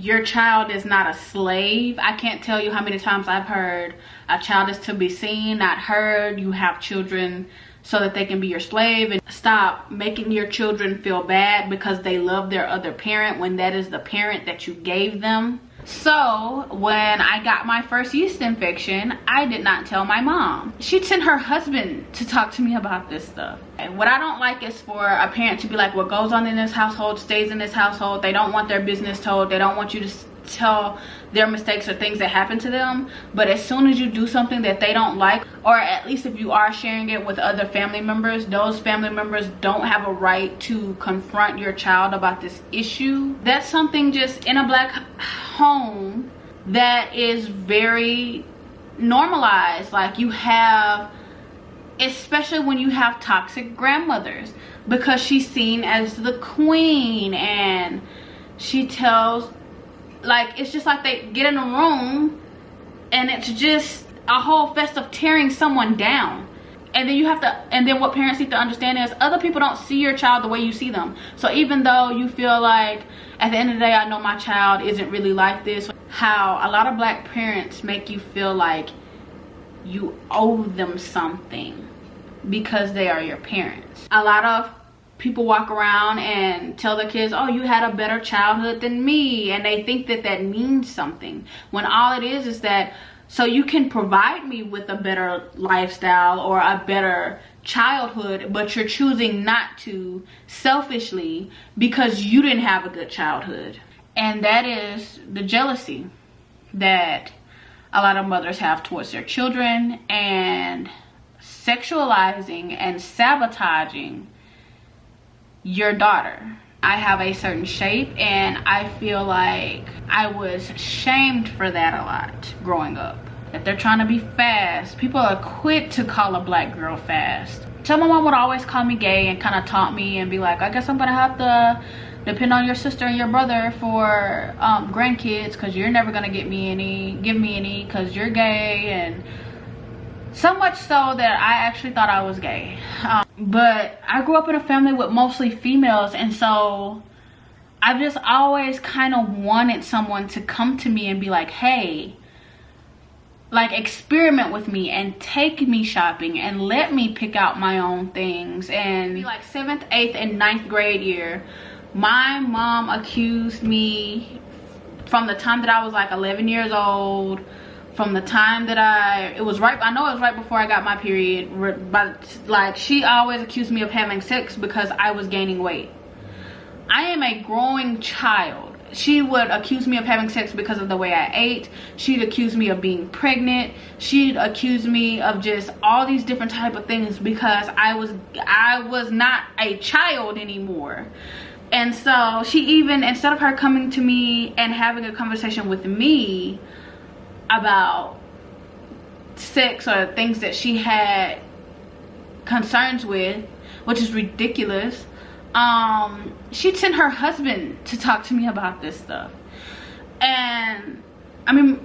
Your child is not a slave. I can't tell you how many times I've heard a child is to be seen, not heard. You have children so that they can be your slave. And stop making your children feel bad because they love their other parent when that is the parent that you gave them. So when I got my first yeast infection, I did not tell my mom. She'd send her husband to talk to me about this stuff. And what I don't like is for a parent to be like, what goes on in this household stays in this household. They don't want their business told. They don't want you to tell their mistakes or things that happen to them. But as soon as you do something that they don't like, or at least if you are sharing it with other family members, those family members don't have a right to confront your child about this issue. That's something just in a Black home that is very normalized. Like, you have, especially when you have toxic grandmothers, because she's seen as the queen, and she tells, like, it's just like they get in a room and it's just a whole fest of tearing someone down. And then you have to, and then what parents need to understand is other people don't see your child the way you see them. So even though you feel like at the end of the day, I know my child isn't really like this, how a lot of Black parents make you feel like you owe them something because they are your parents. A lot of people walk around and tell their kids, oh, you had a better childhood than me, and they think that that means something, when all it is that so you can provide me with a better lifestyle or a better childhood, but you're choosing not to selfishly because you didn't have a good childhood. And that is the jealousy that a lot of mothers have towards their children, and sexualizing and sabotaging your daughter. I have a certain shape, and I feel like I was shamed for that a lot growing up. If they're trying to be fast, people are quick to call a Black girl fast. So my mom would always call me gay and kind of taunt me and be like, I guess I'm gonna have to depend on your sister and your brother for grandkids, because you're never gonna give me any because you're gay. And so much so that I actually thought I was gay. But I grew up in a family with mostly females, and so I've just always kind of wanted someone to come to me and be like, hey, like, experiment with me and take me shopping and let me pick out my own things. And like 7th, 8th, and 9th grade year, my mom accused me from the time that I was like 11 years old, from the time that I know it was right before I got my period, but like, she always accused me of having sex because I was gaining weight. I am a growing child. She would accuse me of having sex because of the way I ate. She'd accuse me of being pregnant. She'd accuse me of just all these different type of things because I was not a child anymore. And so she even, instead of her coming to me and having a conversation with me about sex or things that she had concerns with, which is ridiculous, she'd send her husband to talk to me about this stuff. And I mean,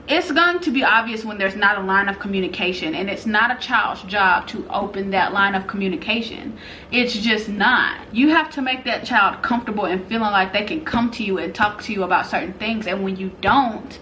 it's going to be obvious when there's not a line of communication, and it's not a child's job to open that line of communication. It's just not. You have to make that child comfortable and feeling like they can come to you and talk to you about certain things, and when you don't,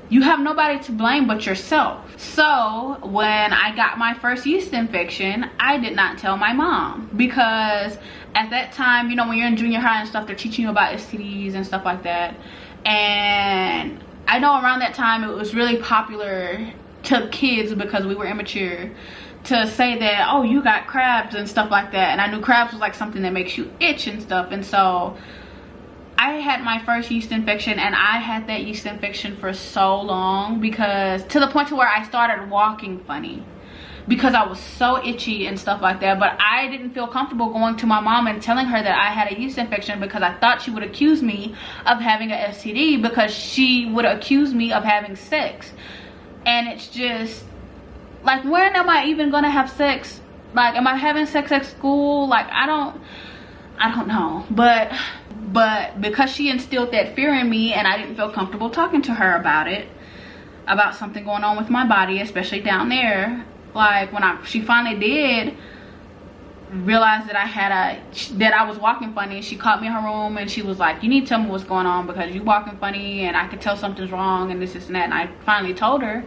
you have nobody to blame but yourself. So when I got my first yeast infection, I did not tell my mom, because at that time, you know, when you're in junior high and stuff, they're teaching you about STDs and stuff like that. And I know around that time it was really popular to kids, because we were immature, to say that, oh, you got crabs and stuff like that. And I knew crabs was like something that makes you itch and stuff. And so I had my first yeast infection, and I had that yeast infection for so long, because to the point to where I started walking funny because I was so itchy and stuff like that. But I didn't feel comfortable going to my mom and telling her that I had a yeast infection, because I thought she would accuse me of having an STD, because she would accuse me of having sex. And it's just like, when am I even gonna have sex? Like, am I having sex at school? Like, I don't know. But because she instilled that fear in me, and I didn't feel comfortable talking to her about it, about something going on with my body, especially down there, like when she finally did, realized that I was walking funny. She caught me in her room and she was like, you need to tell me what's going on because you walking funny and I could tell something's wrong and this and that. And I finally told her,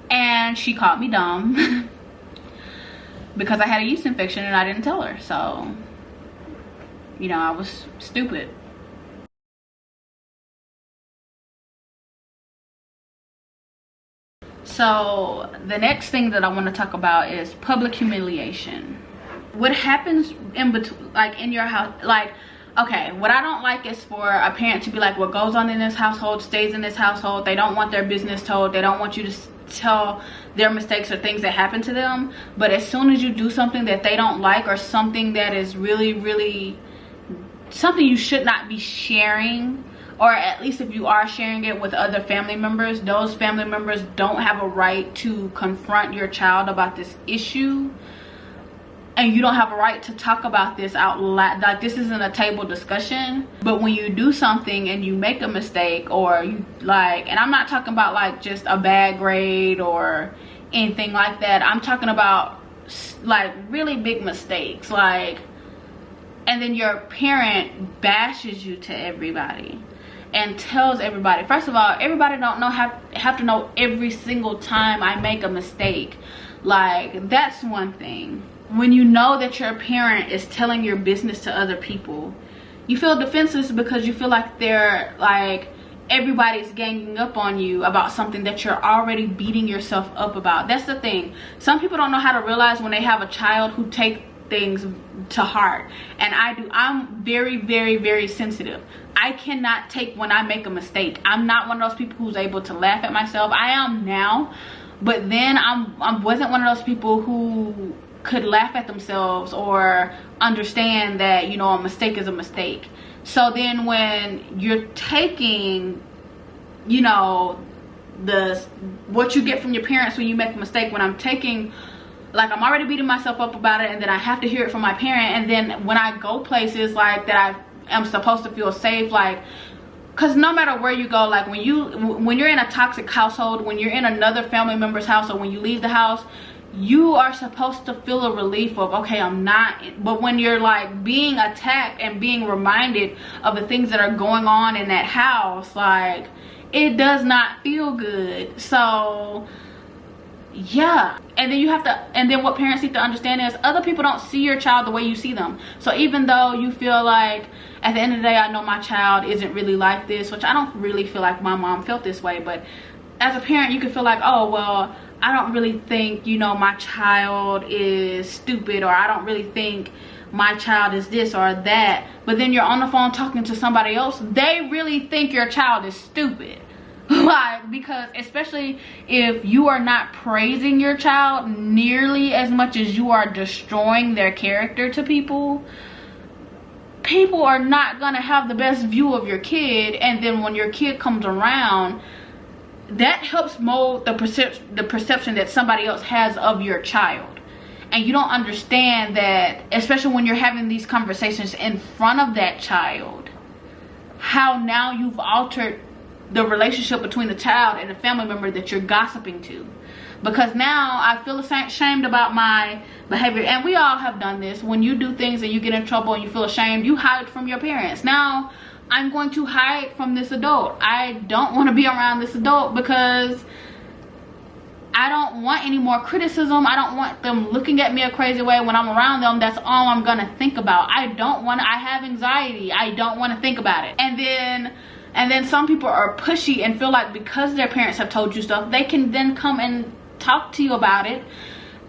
and she called me dumb because I had a yeast infection and I didn't tell her. So, you know, I was stupid. So the next thing that I want to talk about is public humiliation. What happens in between, like in your house, like, okay, what I don't like is for a parent to be like, what goes on in this household stays in this household. They don't want their business told. They don't want you to tell their mistakes or things that happen to them. But as soon as you do something that they don't like, or something that is really, really something you should not be sharing, or at least if you are sharing it with other family members, those family members don't have a right to confront your child about this issue. And you don't have a right to talk about this out loud. Like, this isn't a table discussion. But when you do something and you make a mistake, or you like, and I'm not talking about like just a bad grade or anything like that. I'm talking about like really big mistakes, like, and then your parent bashes you to everybody and tells everybody. First of all, everybody don't know have to know every single time I make a mistake. Like, that's one thing. When you know that your parent is telling your business to other people, you feel defenseless because you feel like they're like, everybody's ganging up on you about something that you're already beating yourself up about. That's the thing. Some people don't know how to realize when they have a child who take things to heart, and I do. I'm very, very, very sensitive. I cannot take when I make a mistake. I'm not one of those people who's able to laugh at myself. I am now, but then I wasn't one of those people who could laugh at themselves or understand that, you know, a mistake is a mistake. So then when you're taking, you know, what you get from your parents when you make a mistake, when I'm taking, like, I'm already beating myself up about it, and then I have to hear it from my parent, and then when I go places like that I am supposed to feel safe, like, because no matter where you go, like when you're in a toxic household, when you're in another family member's house, or when you leave the house, you are supposed to feel a relief of, okay, I'm not. But when you're like being attacked and being reminded of the things that are going on in that house, like, it does not feel good. So yeah, and then you have to, and then what parents need to understand is other people don't see your child the way you see them. So even though you feel like at the end of the day, I know my child isn't really like this, which I don't really feel like my mom felt this way, but as a parent you can feel like, oh well, I don't really think, you know, my child is stupid, or I don't really think my child is this or that. But then you're on the phone talking to somebody else, they really think your child is stupid. Like, because especially if you are not praising your child nearly as much as you are destroying their character to people, people are not gonna have the best view of your kid. And then when your kid comes around, that helps mold the perception that somebody else has of your child. And you don't understand that, especially when you're having these conversations in front of that child, how now you've altered the relationship between the child and the family member that you're gossiping to. Because now I feel ashamed about my behavior, and we all have done this. When you do things and you get in trouble and you feel ashamed, you hide from your parents. Now I'm going to hide from this adult. I don't want to be around this adult because I don't want any more criticism. I don't want them looking at me a crazy way when I'm around them. That's all I'm gonna think about. I have anxiety. I don't want to think about it. And then some people are pushy and feel like because their parents have told you stuff, they can then come and talk to you about it.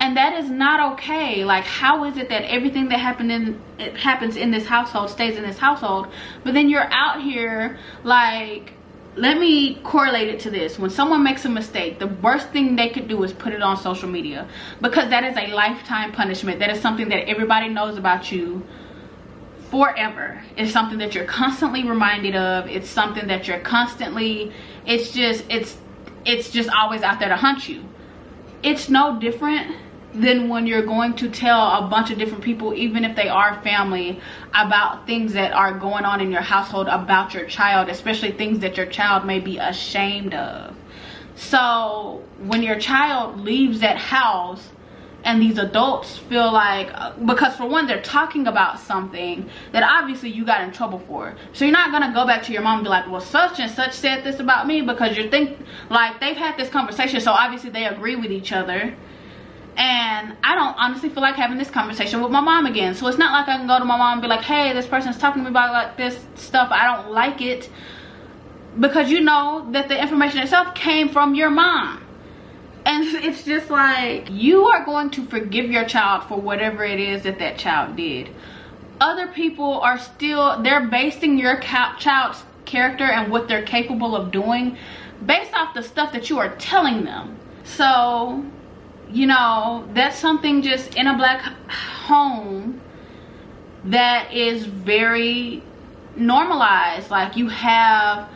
And that is not okay. Like, how is it that everything that happens in this household stays in this household, but then you're out here, like, let me correlate it to this. When someone makes a mistake, the worst thing they could do is put it on social media, because that is a lifetime punishment. That is something that everybody knows about you forever. It's something that you're constantly reminded of. It's something that you're constantly, it's just always out there to hunt you. It's no different than when you're going to tell a bunch of different people, even if they are family, about things that are going on in your household about your child, especially things that your child may be ashamed of. So when your child leaves that house and these adults feel like, because for one, they're talking about something that obviously you got in trouble for. So you're not gonna go back to your mom and be like, well, such and such said this about me, because you think like they've had this conversation, so obviously they agree with each other. And I don't honestly feel like having this conversation with my mom again. So it's not like I can go to my mom and be like, hey, this person's talking to me about like this stuff, I don't like it, because you know that the information itself came from your mom. And it's just like, you are going to forgive your child for whatever it is that that child did. Other people are still, they're basing your child's character and what they're capable of doing based off the stuff that you are telling them. So, you know, that's something just in a black home that is very normalized. Like, you have,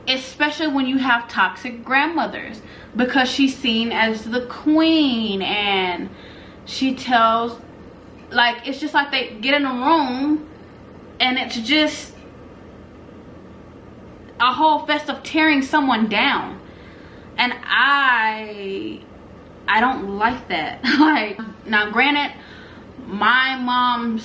especially when you have toxic grandmothers, because she's seen as the queen, and she tells, like, it's just like they get in a room and it's just a whole fest of tearing someone down. And I don't like that. Like, now granted, my mom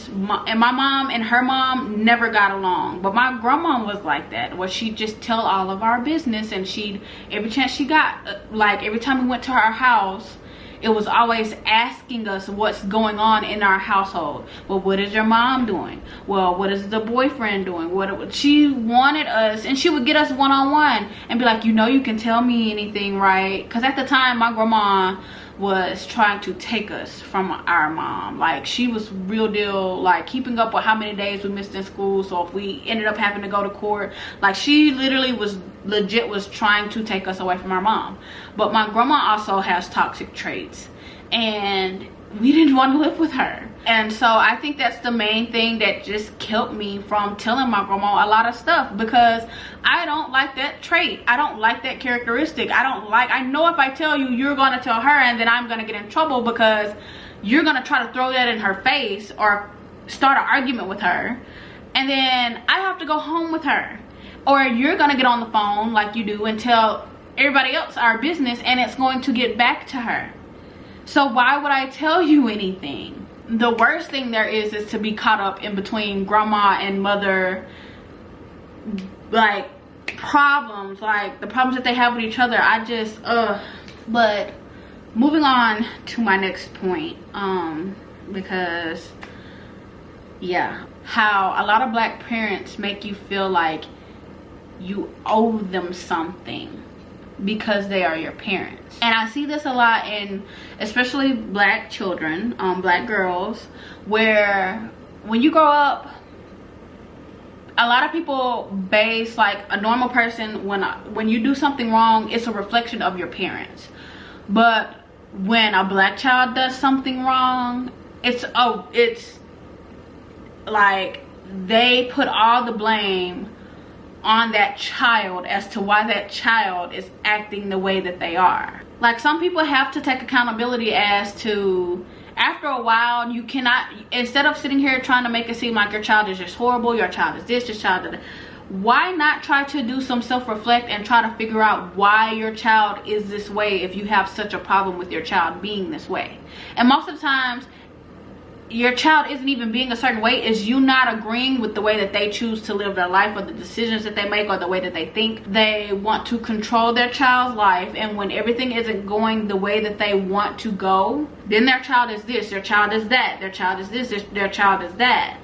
and her mom never got along, but my grandma was like that, where she'd just tell all of our business, and she'd, every chance she got, like every time we went to her house, it was always asking us what's going on in our household. Well, what is your mom doing? Well, what is the boyfriend doing? What she wanted us, and she would get us one-on-one and be like, you know, you can tell me anything, right? Because at the time, my grandma was trying to take us from our mom. Like, she was real deal, like, keeping up with how many days we missed in school. So if we ended up having to go to court, like, she literally was legit was trying to take us away from our mom. But my grandma also has toxic traits, and we didn't want to live with her. And so I think that's the main thing that just killed me from telling my grandma a lot of stuff, because I don't like that trait. I don't like that characteristic. I know if I tell you, you're gonna tell her, and then I'm gonna get in trouble because you're gonna try to throw that in her face or start an argument with her, and then I have to go home with her. Or you're gonna get on the phone like you do and tell everybody else our business, and it's going to get back to her. So why would I tell you anything? The worst thing there is to be caught up in between grandma and mother, like, problems, like the problems that they have with each other. I just but moving on to my next point, because yeah, how a lot of black parents make you feel like you owe them something because they are your parents. And I see this a lot in especially black children, black girls, where when you grow up, a lot of people base, like, a normal person, when you do something wrong, it's a reflection of your parents. But when a black child does something wrong, it's like they put all the blame on that child as to why that child is acting the way that they are. Like, some people have to take accountability as to, after a while, you cannot, instead of sitting here trying to make it seem like your child is just horrible, your child is this, your child is that, why not try to do some self-reflect and try to figure out why your child is this way if you have such a problem with your child being this way? And most of the times, your child isn't even being a certain way, is you not agreeing with the way that they choose to live their life, or the decisions that they make, or the way that they think. They want to control their child's life, and when everything isn't going the way that they want to go, then their child is this, their child is that, their child is this, their child is that.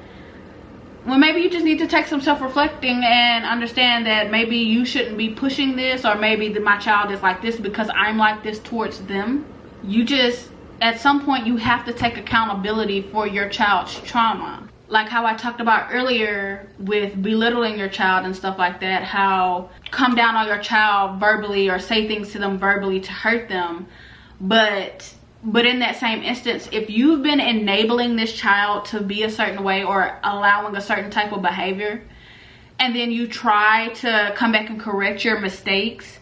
Well, maybe you just need to take some self-reflecting and understand that maybe you shouldn't be pushing this, or maybe my child is like this because I'm like this towards them. You just, at some point, you have to take accountability for your child's trauma. Like how I talked about earlier with belittling your child and stuff like that, how come down on your child verbally or say things to them verbally to hurt them. But in that same instance, if you've been enabling this child to be a certain way or allowing a certain type of behavior, and then you try to come back and correct your mistakes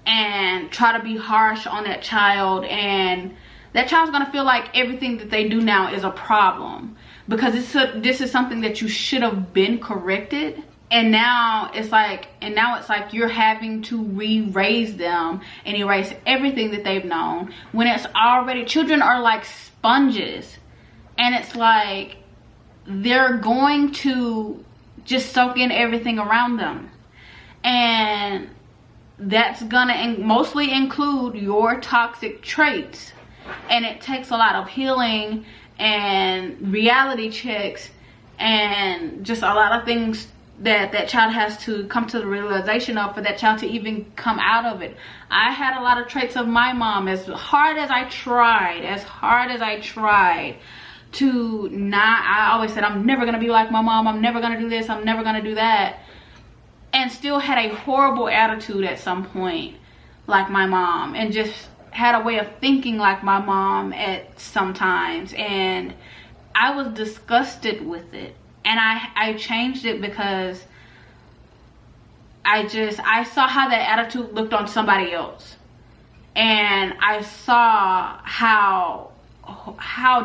and try to be harsh on that child, and that child's gonna feel like everything that they do now is a problem because this is something that you should have been corrected. And now it's like you're having to re-raise them and erase everything that they've known, when it's already, children are like sponges, and it's like they're going to just soak in everything around them. And that's gonna mostly include your toxic traits. And it takes a lot of healing and reality checks and just a lot of things that child has to come to the realization of, for that child to even come out of it. I had a lot of traits of my mom. As hard as I tried to not, I always said, I'm never gonna be like my mom, I'm never gonna do this, I'm never gonna do that, and still had a horrible attitude at some point like my mom, and just had a way of thinking like my mom at sometimes. And I was disgusted with it, and I changed it because I saw how that attitude looked on somebody else, and I saw how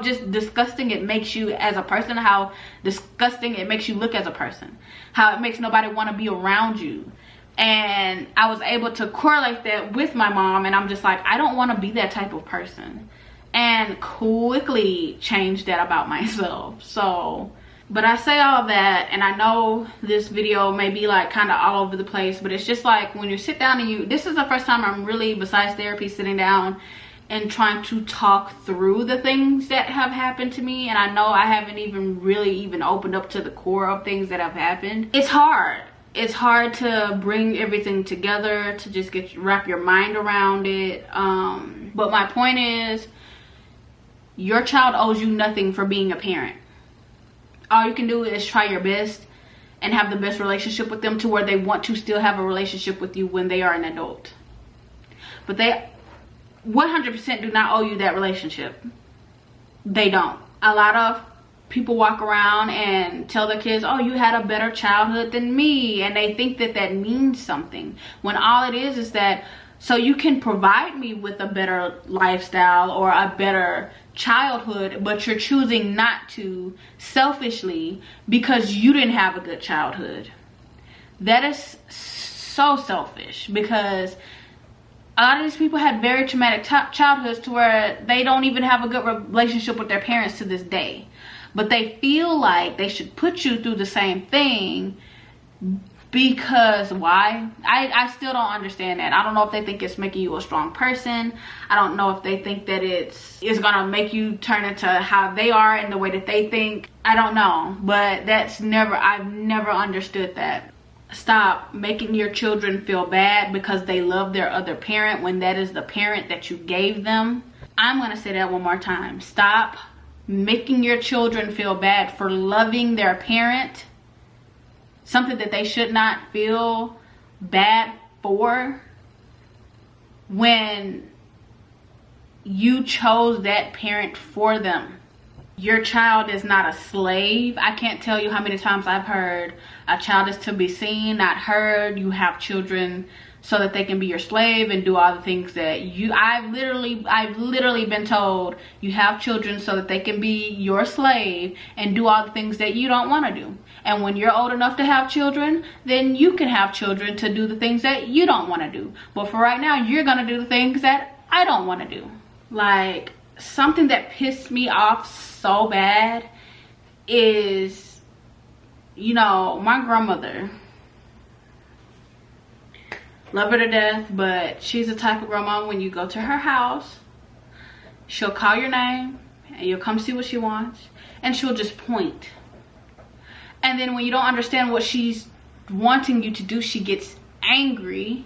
just disgusting it makes you as a person, how disgusting it makes you look as a person, how it makes nobody want to be around you. And I was able to correlate that with my mom, and I'm just like, I don't want to be that type of person, and quickly changed that about myself. So, but I say all that, and I know this video may be like kind of all over the place, but it's just like when you sit down and this is the first time I'm really, besides therapy, sitting down and trying to talk through the things that have happened to me. And I know I haven't even really opened up to the core of things that have happened. It's hard to bring everything together, to just wrap your mind around it. But my point is, your child owes you nothing for being a parent. All you can do is try your best and have the best relationship with them, to where they want to still have a relationship with you when they are an adult. But they 100% do not owe you that relationship. They don't. A lot of people walk around and tell their kids, oh, you had a better childhood than me, and they think that means something, when all it is that so you can provide me with a better lifestyle or a better childhood, but you're choosing not to, selfishly, because you didn't have a good childhood. That is so selfish, because a lot of these people had very traumatic childhoods, to where they don't even have a good relationship with their parents to this day. But they feel like they should put you through the same thing, because why? I still don't understand that. I don't know if they think it's making you a strong person. I don't know if they think that it's gonna make you turn into how they are and the way that they think. I don't know. But I've never understood that. Stop making your children feel bad because they love their other parent, when that is the parent that you gave them. I'm gonna say that one more time. Stop making your children feel bad for loving their parent, something that they should not feel bad for, when you chose that parent for them. Your child is not a slave. I can't tell you how many times I've heard a child is to be seen, not heard. You have children so that they can be your slave and do all the things that I've literally been told, you have children so that they can be your slave and do all the things that you don't want to do. And when you're old enough to have children, then you can have children to do the things that you don't want to do. But for right now, you're going to do the things that I don't want to do. Like, something that pissed me off so bad is, my grandmother, love her to death, but she's the type of grandma, when you go to her house, she'll call your name and you'll come see what she wants, and she'll just point. And then when you don't understand what she's wanting you to do, she gets angry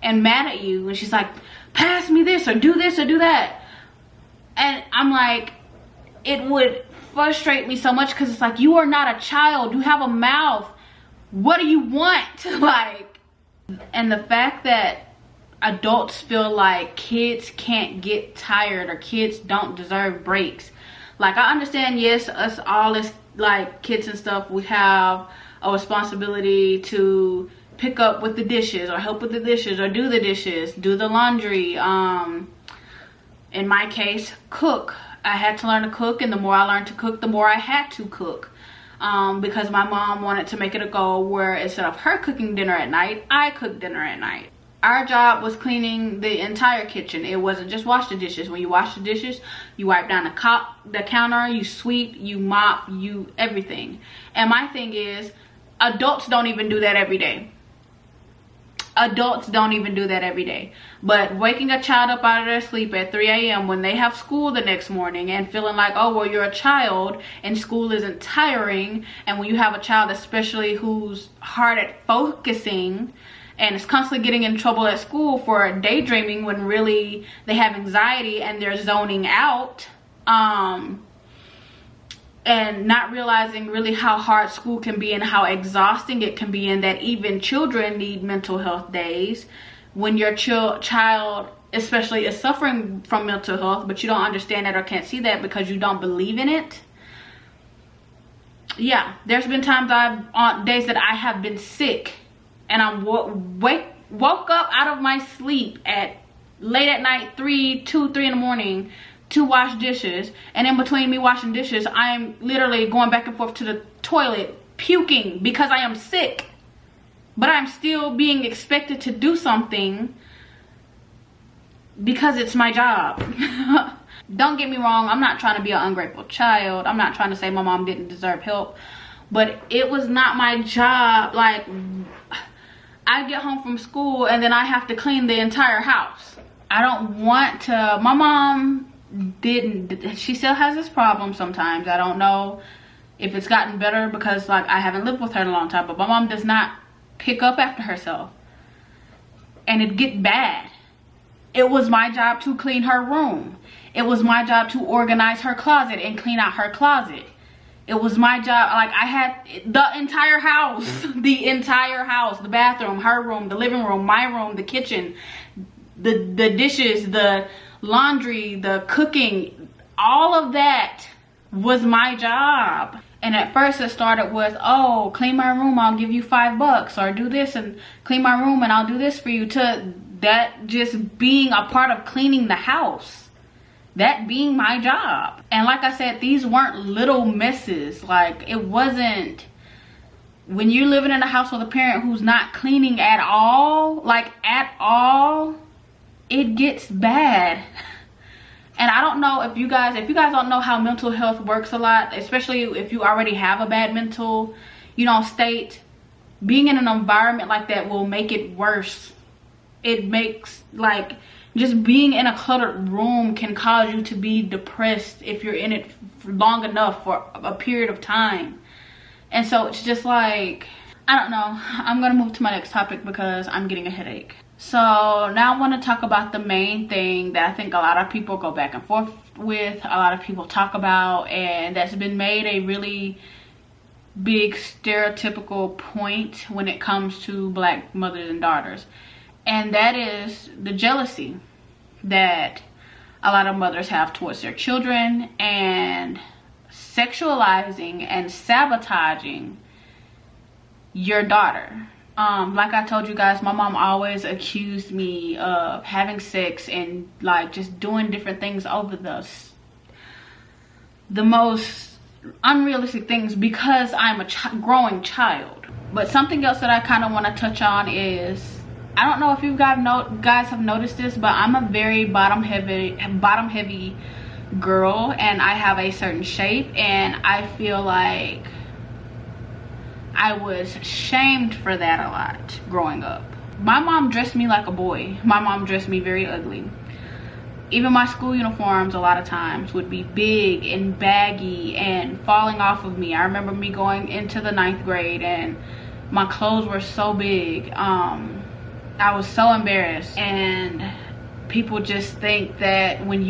and mad at you, and she's like, pass me this or do that. And I'm like, it would frustrate me so much, because it's like, you are not a child, you have a mouth, what do you want? Like, and the fact that adults feel like kids can't get tired, or kids don't deserve breaks. Like, I understand, yes, us all as like kids and stuff, we have a responsibility to pick up with the dishes, or help with the dishes, or do the dishes, do the laundry, in my case, cook. I had to learn to cook, and the more I learned to cook, the more I had to cook. because my mom wanted to make it a goal where instead of her cooking dinner at night, I cooked dinner at night. Our job was cleaning the entire kitchen. It wasn't just wash the dishes. When you wash the dishes, you wipe down the counter, you sweep, you mop, you everything. And my thing is, adults don't even do that every day. Adults don't even do that every day. But waking a child up out of their sleep at 3 a.m. when they have school the next morning and feeling like, oh, well, you're a child and school isn't tiring. And when you have a child, especially who's hard at focusing and is constantly getting in trouble at school for daydreaming when really they have anxiety and they're zoning out, and not realizing really how hard school can be and how exhausting it can be, and that even children need mental health days when your child especially is suffering from mental health, but you don't understand that or can't see that because you don't believe in it. Yeah, there's been times on days that I have been sick and I woke up out of my sleep at late at night, 2, 3 in the morning to wash dishes, and in between me washing dishes, I'm literally going back and forth to the toilet puking because I am sick, but I'm still being expected to do something because it's my job. Don't get me wrong, I'm not trying to be an ungrateful child. I'm not trying to say my mom didn't deserve help, but it was not my job. Like, I get home from school and then I have to clean the entire house. I don't want to. My mom she still has this problem sometimes. I don't know if it's gotten better because, like, I haven't lived with her in a long time, but my mom does not pick up after herself, and it gets bad. It was my job to clean her room. It was my job to organize her closet and clean out her closet. It was my job. Like, I had the entire house, the entire house, the bathroom, her room, the living room, my room, the kitchen, the dishes, the laundry, the cooking, all of that was my job. And at first it started with, oh, clean my room, I'll give you $5, or do this and clean my room and I'll do this for you, to that just being a part of cleaning the house, that being my job. And like I said, these weren't little messes. Like, it wasn't, when you're living in a house with a parent who's not cleaning at all, like at all, it gets bad. And I don't know if you guys don't know how mental health works a lot, especially if you already have a bad mental, state, being in an environment like that will make it worse. It makes, like, just being in a cluttered room can cause you to be depressed if you're in it for long enough for a period of time. And so it's just like, I don't know. I'm gonna move to my next topic because I'm getting a headache. So now I want to talk about the main thing that I think a lot of people go back and forth with, a lot of people talk about, and that's been made a really big stereotypical point when it comes to Black mothers and daughters. And that is the jealousy that a lot of mothers have towards their children, and sexualizing and sabotaging your daughter. Like I told you guys, my mom always accused me of having sex and, like, just doing different things over the most unrealistic things because I'm a growing child. But something else that I kind of want to touch on is, I don't know if you guys have noticed this, but I'm a very bottom heavy girl, and I have a certain shape, and I feel like I was shamed for that a lot growing up. My mom dressed me like a boy. My mom dressed me very ugly. Even my school uniforms a lot of times would be big and baggy and falling off of me. I remember me going into the 9th grade and my clothes were so big. I was so embarrassed, and people just think that when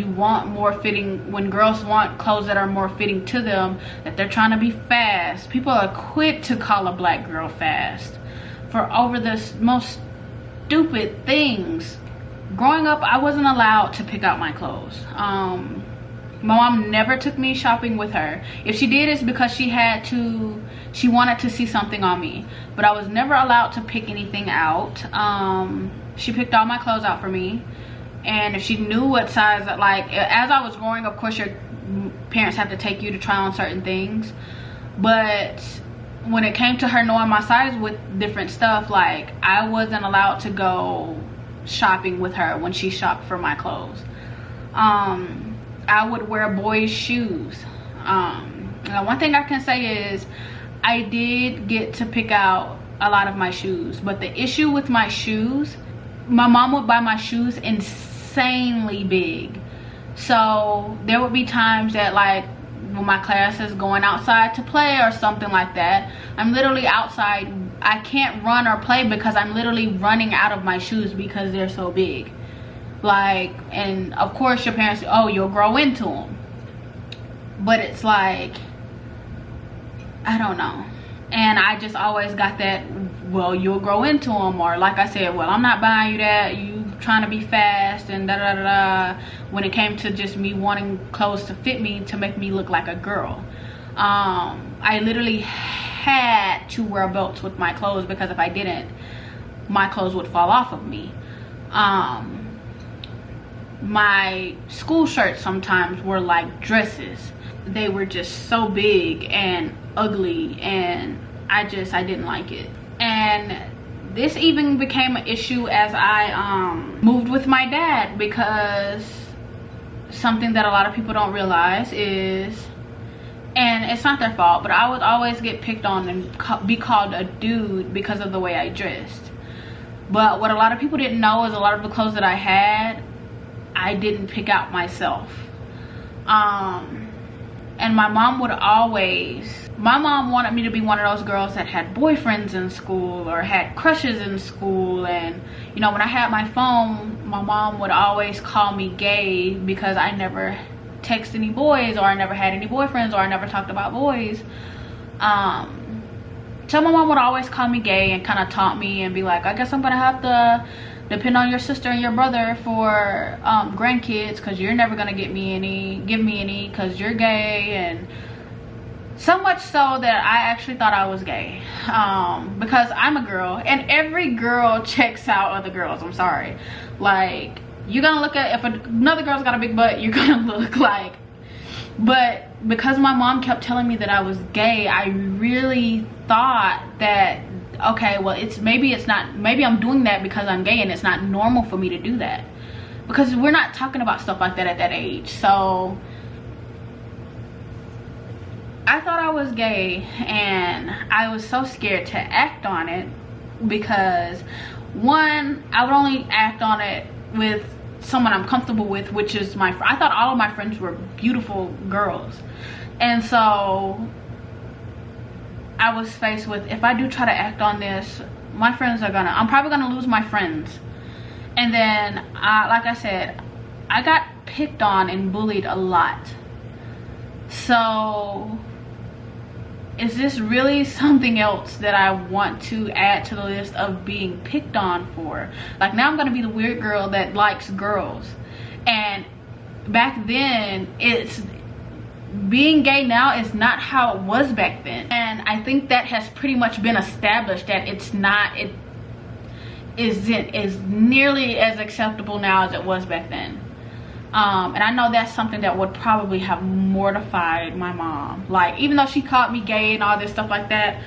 girls want clothes that are more fitting to them, that they're trying to be fast. People are quick to call a Black girl fast over the most stupid things. Growing up, I wasn't allowed to pick out my clothes. My mom never took me shopping with her. If she did, it's because she wanted to see something on me. But I was never allowed to pick anything out. She picked all my clothes out for me. And if she knew what size, like, as I was growing, of course your parents have to take you to try on certain things. But when it came to her knowing my size with different stuff, like I wasn't allowed to go shopping with her when she shopped for my clothes. I would wear boys' shoes. Now one thing I can say is I did get to pick out a lot of my shoes, but the issue with my shoes, my mom would buy my shoes insanely big. So there would be times that, like, when my class is going outside to play or something like that, I'm literally outside. I can't run or play because I'm literally running out of my shoes because they're so big. Like, and of course your parents say, oh, you'll grow into them. But it's like, I don't know. And I just always got that, well, you'll grow into them. Or like I said, well, I'm not buying you that. You trying to be fast and da da da da. When it came to just me wanting clothes to fit me, to make me look like a girl. I literally had to wear belts with my clothes because if I didn't, my clothes would fall off of me. My school shirts sometimes were like dresses. They were just so big and ugly, and I didn't like it. And this even became an issue as I moved with my dad, because something that a lot of people don't realize is, and it's not their fault, but I would always get picked on and be called a dude because of the way I dressed. But what a lot of people didn't know is a lot of the clothes that I had, I didn't pick out myself. And my mom wanted me to be one of those girls that had boyfriends in school or had crushes in school. And you know, when I had my phone, my mom would always call me gay because I never text any boys, or I never had any boyfriends, or I never talked about boys. So my mom would always call me gay and kind of taunt me and be like, I guess I'm gonna have to depend on your sister and your brother for grandkids, because you're never gonna give me any because you're gay. And so much so that I actually thought I was gay, because I'm a girl, and every girl checks out other girls. I'm sorry, like, you're gonna look at, if another girl's got a big butt, you're gonna look like. But because my mom kept telling me that I was gay, I really thought that, okay, well, maybe I'm doing that because I'm gay, and it's not normal for me to do that, because we're not talking about stuff like that at that age. So I thought I was gay, and I was so scared to act on it, because one, I would only act on it with someone I'm comfortable with, which is I thought all of my friends were beautiful girls. And so I was faced with, if I do try to act on this, I'm probably gonna lose my friends. And then like I said, I got picked on and bullied a lot. So is this really something else that I want to add to the list of being picked on for? Like, now I'm gonna be the weird girl that likes girls. And back then, being gay now is not how it was back then. And I think that has pretty much been established, that it isn't as nearly as acceptable now as it was back then. And I know that's something that would probably have mortified my mom. Like, even though she called me gay and all this stuff like that,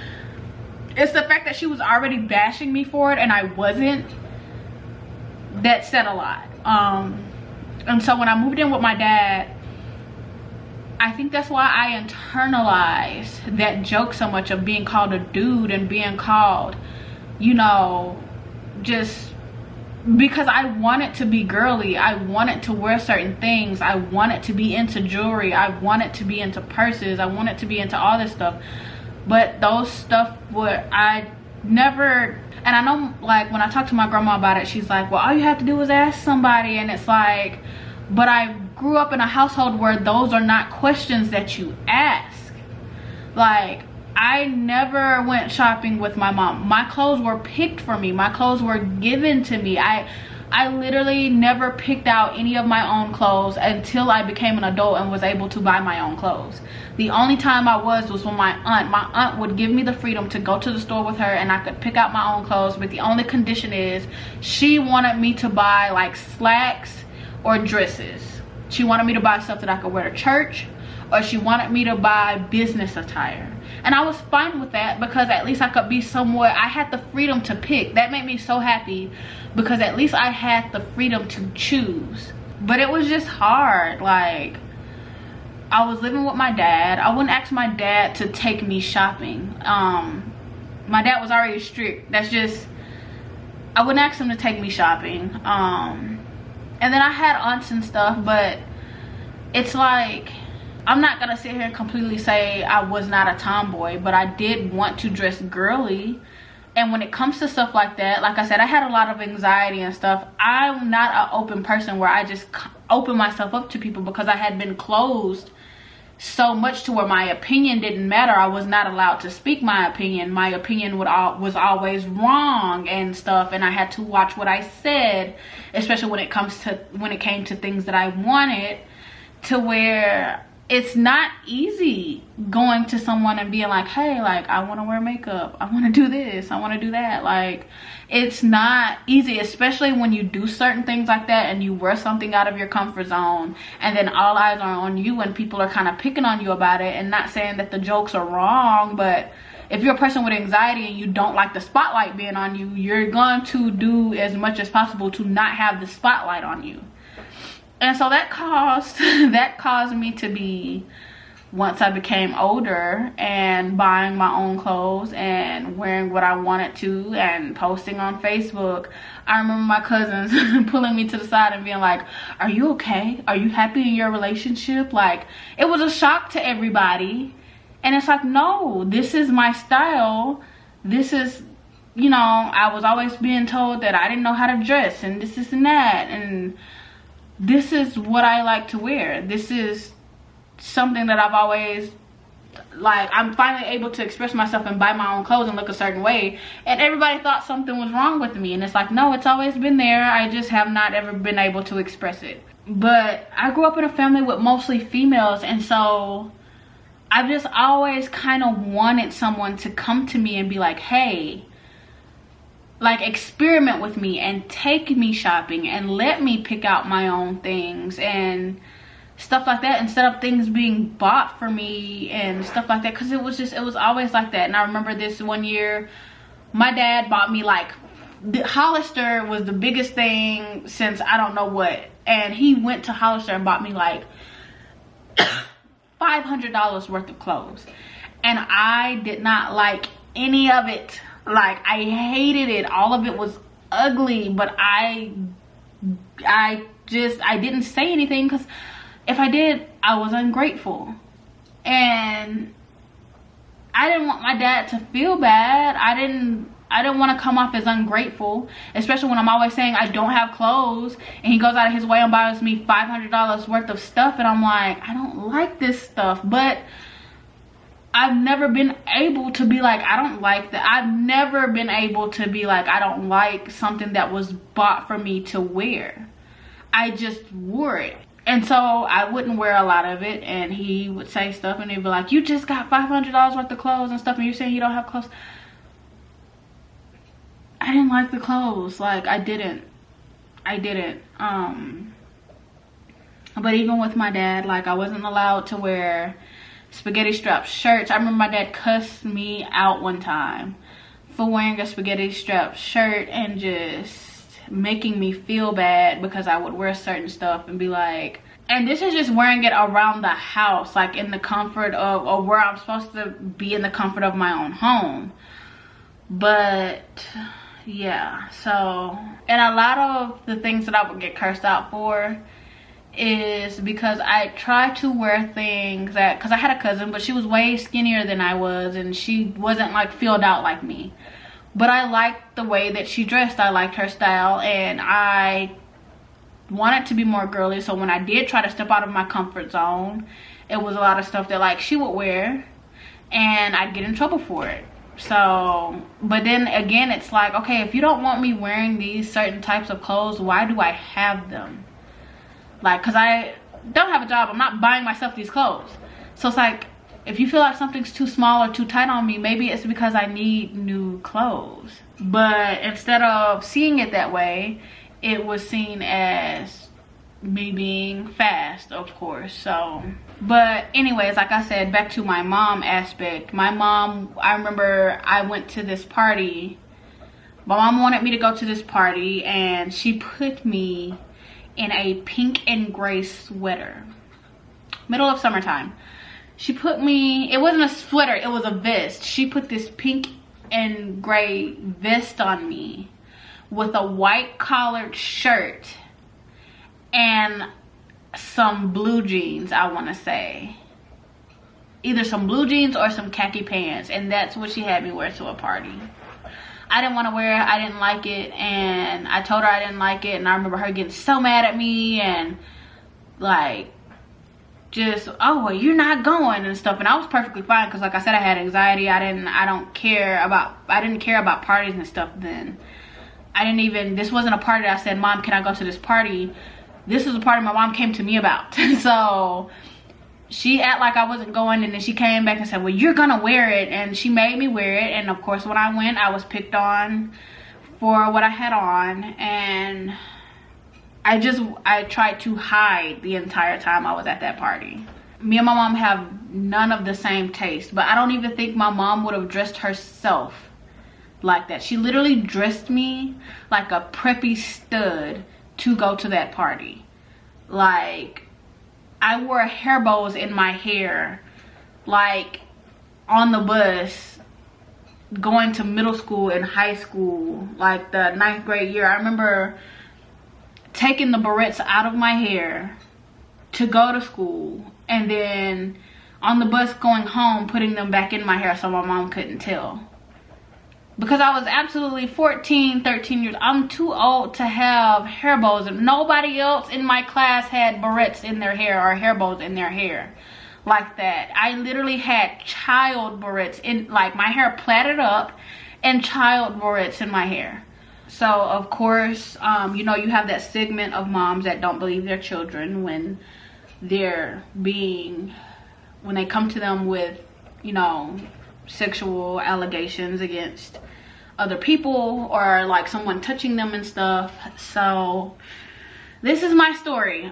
it's the fact that she was already bashing me for it and I wasn't, that said a lot. And so when I moved in with my dad, I think that's why I internalized that joke so much of being called a dude and being called, you know, just because I wanted to be girly. I wanted to wear certain things. I wanted to be into jewelry. I wanted to be into purses. I wanted to be into all this stuff. But those stuff I never, and I know, like, when I talk to my grandma about it, she's like, well, all you have to do is ask somebody. And it's like, but I grew up in a household where those are not questions that you ask. Like, I never went shopping with my mom. My clothes were picked for me. My clothes were given to me. I literally never picked out any of my own clothes until I became an adult and was able to buy my own clothes. The only time I was when my aunt would give me the freedom to go to the store with her and I could pick out my own clothes, but the only condition is she wanted me to buy like slacks or dresses. She wanted me to buy stuff that I could wear to church, or she wanted me to buy business attire. And I was fine with that, because at least I could be somewhere. I had the freedom to pick. That made me so happy, because at least I had the freedom to choose. But it was just hard. Like, I was living with my dad. I wouldn't ask my dad to take me shopping. My dad was already strict. That's just, I wouldn't ask him to take me shopping. And then I had aunts and stuff, but it's like, I'm not gonna sit here and completely say I was not a tomboy, but I did want to dress girly. And when it comes to stuff like that, like I said, I had a lot of anxiety and stuff. I'm not an open person where I just open myself up to people, because I had been closed so much to where my opinion didn't matter. I was not allowed to speak my opinion. My opinion was always wrong and stuff, and I had to watch what I said, especially when it came to things that I wanted, to where it's not easy going to someone and being like, hey, like, I want to wear makeup, I want to do this, I want to do that. Like, it's not easy, especially when you do certain things like that and you wear something out of your comfort zone, and then all eyes are on you and people are kind of picking on you about it. And not saying that the jokes are wrong, but if you're a person with anxiety and you don't like the spotlight being on you, you're going to do as much as possible to not have the spotlight on you. And so that caused me to be, once I became older and buying my own clothes and wearing what I wanted to and posting on Facebook, I remember my cousins pulling me to the side and being like, are you okay? Are you happy in your relationship? Like, it was a shock to everybody. And it's like, no, this is my style. This is, you know, I was always being told that I didn't know how to dress and this and that. And this is what I like to wear. This is something that I've always, like, I'm finally able to express myself and buy my own clothes and look a certain way. And everybody thought something was wrong with me. And it's like, no, it's always been there. I just have not ever been able to express it. But I grew up in a family with mostly females. And so I've just always kind of wanted someone to come to me and be like, hey, like, experiment with me and take me shopping and let me pick out my own things and stuff like that, instead of things being bought for me and stuff like that. Because it was always like that. And I remember this one year, my dad bought me, like, the Hollister was the biggest thing since I don't know what, and he went to Hollister and bought me like $500 worth of clothes, and I did not like any of it. Like, I hated it. All of it was ugly, but I didn't say anything, because if I did, I was ungrateful. And I didn't want my dad to feel bad. I didn't want to come off as ungrateful, especially when I'm always saying I don't have clothes, and he goes out of his way and buys me $500 worth of stuff, and I'm like, I don't like this stuff. But I've never been able to be like, I don't like that. I've never been able to be like, I don't like something that was bought for me to wear. I just wore it. And so I wouldn't wear a lot of it, and he would say stuff, and he'd be like, you just got $500 worth of clothes and stuff, and you're saying you don't have clothes. I didn't like the clothes. Like, I didn't. But even with my dad, like, I wasn't allowed to wear spaghetti strap shirts. I remember my dad cussed me out one time for wearing a spaghetti strap shirt and just making me feel bad because I would wear certain stuff and be like, and this is just wearing it around the house, like in the comfort of, or where I'm supposed to be in the comfort of my own home. But yeah, so, and a lot of the things that I would get cursed out for is because I tried to wear things that, because I had a cousin, but she was way skinnier than I was, and she wasn't like filled out like me, but I liked the way that she dressed. I liked her style, and I wanted to be more girly. So when I did try to step out of my comfort zone, it was a lot of stuff that like she would wear, and I'd get in trouble for it. So, but then again, it's like, okay, if you don't want me wearing these certain types of clothes, why do I have them? Like, because I don't have a job, I'm not buying myself these clothes. So it's like, if you feel like something's too small or too tight on me, maybe it's because I need new clothes. But instead of seeing it that way, it was seen as me being fast, of course. So, but anyways, like I said, back to my mom aspect. My mom, I remember I went to this party. My mom wanted me to go to this party, and she put me in a pink and gray sweater. Middle of summertime. She put me, it wasn't a sweater, it was a vest. She put this pink and gray vest on me with a white collared shirt and some blue jeans, I want to say. Either some blue jeans or some khaki pants, and that's what she had me wear to a party. I didn't want to wear it, I didn't like it, and I told her I didn't like it, and I remember her getting so mad at me and like just, oh well, you're not going and stuff. And I was perfectly fine because, like I said, I had anxiety. I didn't care about parties and stuff then. This wasn't a party that I said, Mom, can I go to this party? This is a party my mom came to me about. So she acted like I wasn't going, and then she came back and said, well, you're gonna wear it. And she made me wear it, and of course when I went, I was picked on for what I had on, and I tried to hide the entire time I was at that party. Me and my mom have none of the same taste, but I don't even think my mom would have dressed herself like that. She literally dressed me like a preppy stud to go to that party. Like, I wore hair bows in my hair, like on the bus going to middle school and high school, like the 9th grade year. I remember taking the barrettes out of my hair to go to school, and then on the bus going home putting them back in my hair so my mom couldn't tell, because I was absolutely 13 years. I'm too old to have hair bows, and nobody else in my class had barrettes in their hair or hair bows in their hair like that. I literally had child barrettes in, like my hair plaited up, and child barrettes in my hair. So of course, you know, you have that segment of moms that don't believe their children when they come to them with, you know, sexual allegations against other people, or like someone touching them and stuff. So this is my story.